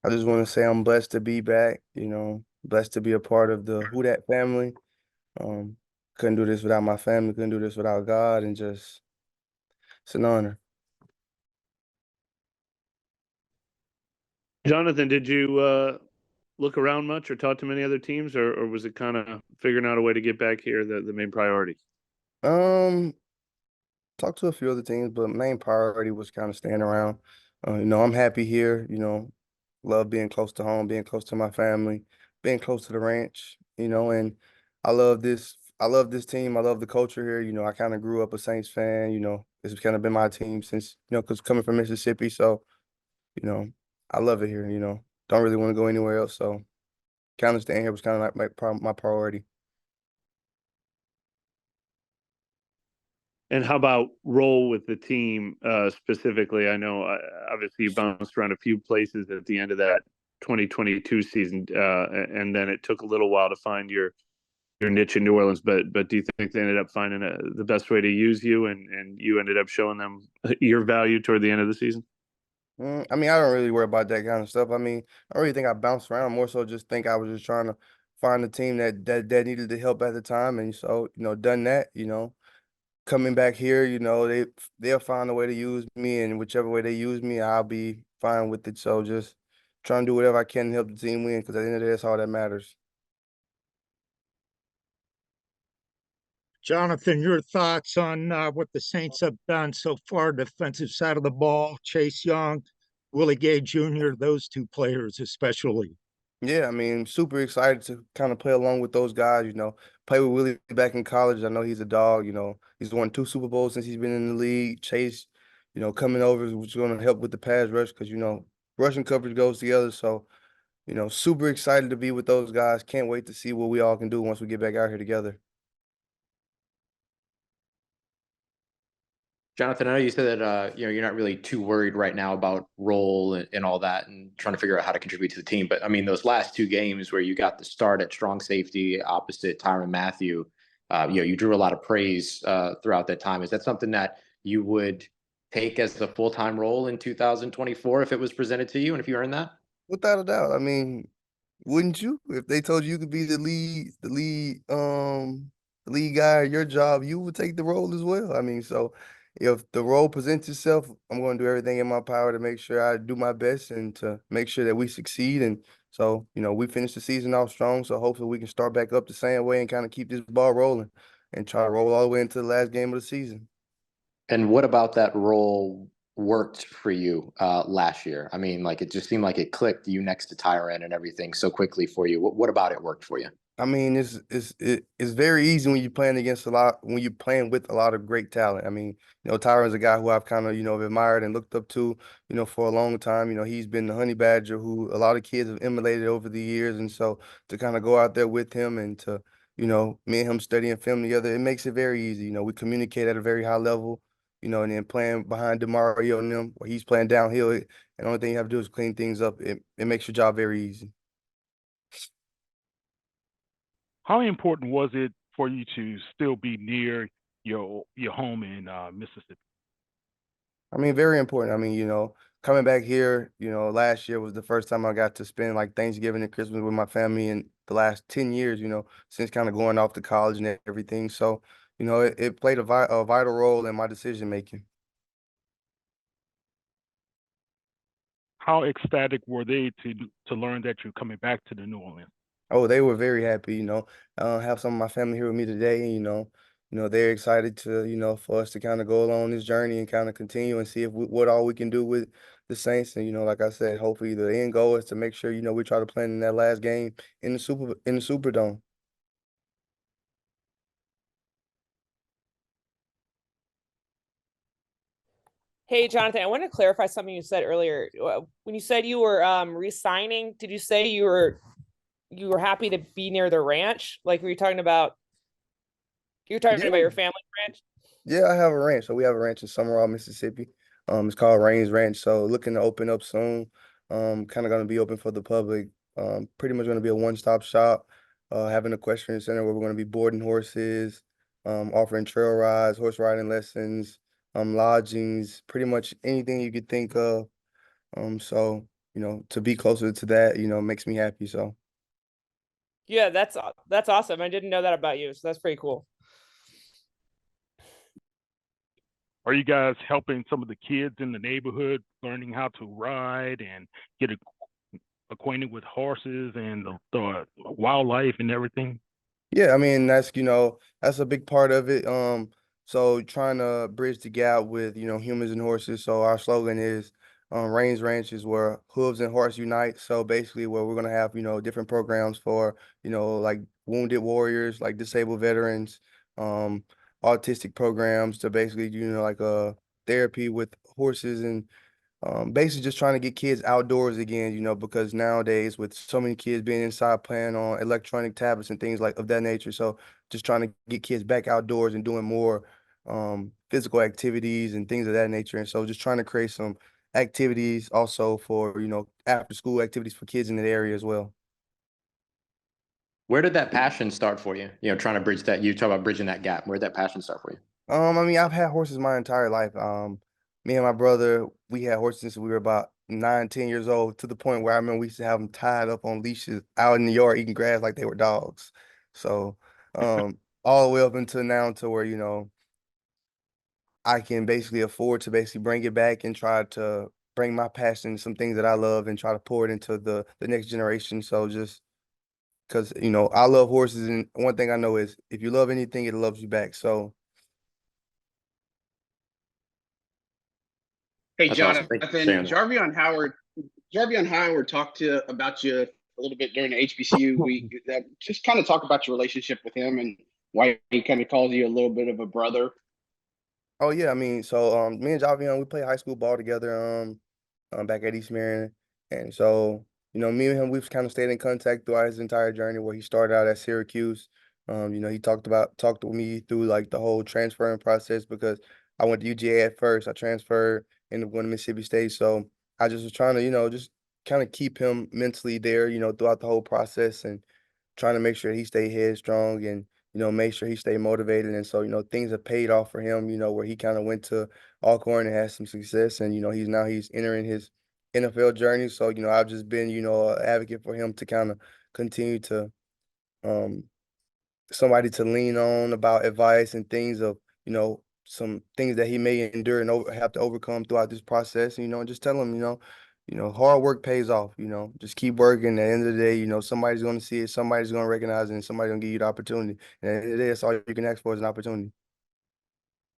I just want to say I'm blessed to be back, blessed to be a part of the Who Dat family. Um, couldn't do this without my family, couldn't do this without God, and just it's an honor. Jonathan, did you look around much or talk to many other teams, or was it kind of figuring out a way to get back here the main priority? Um, Talked to a few other teams, but main priority was kind of staying around. I'm happy here, love being close to home, being close to my family, being close to the ranch, and I love this team. I love the culture here. I kind of grew up a Saints fan, it's kind of been my team since, because coming from Mississippi. So, you know, I love it here, don't really want to go anywhere else. So kind of staying here was kind of like my priority. And how about role with the team specifically? I know obviously you bounced around a few places at the end of that 2022 season, and then it took a little while to find your niche in New Orleans. But do you think they ended up finding the best way to use you, and you ended up showing them your value toward the end of the season? I mean, I don't really worry about that kind of stuff. I mean, I don't really think I bounced around. More so, just think I was just trying to find a team that needed the help at the time, and so done that. Coming back here, they'll find a way to use me, and whichever way they use me, I'll be fine with it. So just trying to do whatever I can to help the team win, because at the end of the day, that's all that matters. Jonathan, your thoughts on what the Saints have done so far, defensive side of the ball, Chase Young, Willie Gay Jr., those two players especially. Yeah, I mean, super excited to kind of play along with those guys, play with Willie back in college. I know he's a dog, he's won 2 Super Bowls since he's been in the league. Chase, coming over is going to help with the pass rush because, rushing coverage goes together. So, super excited to be with those guys. Can't wait to see what we all can do once we get back out here together. Jonathan, I know you said that you're not really too worried right now about role and all that, and trying to figure out how to contribute to the team. But I mean, those last two games where you got the start at strong safety opposite Tyrann Mathieu, you drew a lot of praise throughout that time. Is that something that you would take as a full time role in 2024 if it was presented to you, and if you earned that? Without a doubt. I mean, wouldn't you? If they told you you could be the lead guy at your job, you would take the role as well. I mean, so if the role presents itself, I'm going to do everything in my power to make sure I do my best and to make sure that we succeed. And so, we finished the season off strong. So hopefully we can start back up the same way and kind of keep this ball rolling and try to roll all the way into the last game of the season. And what about that role worked for you last year? I mean, like it just seemed like it clicked you next to Tyrann and everything so quickly for you. What about it worked for you? I mean, it's very easy when you're playing against when you're playing with a lot of great talent. I mean, Tyrann's a guy who I've kind of, admired and looked up to, for a long time. He's been the honey badger who a lot of kids have emulated over the years. And so to kind of go out there with him and to, me and him studying film together, it makes it very easy. We communicate at a very high level, and then playing behind DeMario and them, where he's playing downhill, and the only thing you have to do is clean things up. It makes your job very easy. How important was it for you to still be near your home in Mississippi? I mean, very important. I mean, coming back here, last year was the first time I got to spend like Thanksgiving and Christmas with my family in the last 10 years, since kind of going off to college and everything. So, it played a vital role in my decision making. How ecstatic were they to learn that you're coming back to the New Orleans? Oh, they were very happy, have some of my family here with me today, they're excited to, for us to kind of go along this journey and kind of continue and see if what all we can do with the Saints. And, like I said, hopefully the end goal is to make sure, we try to play in that last game in the Superdome. Hey, Jonathan, I want to clarify something you said earlier. When you said you were resigning, did you say you were happy to be near the ranch? Like, were you talking about Yeah. your family ranch? Yeah, I have a ranch. So we have a ranch in Summerall, Mississippi. It's called Rains Ranch. So looking to open up soon. Kind of going to be open for the public. Pretty much going to be a one-stop shop. Having an equestrian center where we're going to be boarding horses, offering trail rides, horse riding lessons, lodgings, pretty much anything you could think of. So, to be closer to that, makes me happy. So. Yeah, that's awesome. I didn't know that about you, so that's pretty cool. Are you guys helping some of the kids in the neighborhood learning how to ride and get acquainted with horses and the wildlife and everything? Yeah, I mean that's a big part of it. So trying to bridge the gap with humans and horses. So our slogan is Reins Ranches where hooves and hearts unite. So basically, where we're gonna have different programs for like wounded warriors, like disabled veterans, autistic programs to basically like a therapy with horses and basically just trying to get kids outdoors again, because nowadays with so many kids being inside playing on electronic tablets and things like of that nature. So just trying to get kids back outdoors and doing more physical activities and things of that nature. And so just trying to create some activities also for, after school activities for kids in that area as well. Where did that passion start for you? Trying to bridge that. You talk about bridging that gap. Where did that passion start for you? I mean, I've had horses my entire life. Me and my brother, we had horses since we were about 9, 10 years old, to the point where I remember we used to have them tied up on leashes out in the yard eating grass like they were dogs. So, all the way up until now to where, I can basically afford to basically bring it back and try to bring my passion, some things that I love and try to pour it into the next generation. So just because, I love horses, and one thing I know is if you love anything, it loves you back. So Hey, That's awesome. Thank you for Johnathan, sharing that. Jarvion Howard talked about you a little bit during the HBCU week. That just kind of talk about your relationship with him and why he kind of calls you a little bit of a brother. Oh yeah, I mean, so me and Javion, we played high school ball together back at East Marion. And so, me and him, we've kind of stayed in contact throughout his entire journey where he started out at Syracuse. He talked with me through like the whole transferring process because I went to UGA at first. I transferred, ended up going to Mississippi State. So I just was trying to, just kind of keep him mentally there, throughout the whole process and trying to make sure he stayed headstrong and make sure he stayed motivated. And so, things have paid off for him, where he kind of went to Alcorn and had some success. And, he's entering his NFL journey. So, I've just been, an advocate for him to kind of continue to um somebody to lean on about advice and things of, some things that he may endure and have to overcome throughout this process, and just tell him, hard work pays off, just keep working. At the end of the day, somebody's going to see it, somebody's going to recognize it, and somebody's going to give you the opportunity. And at the end of the day, that's all you can ask for is an opportunity.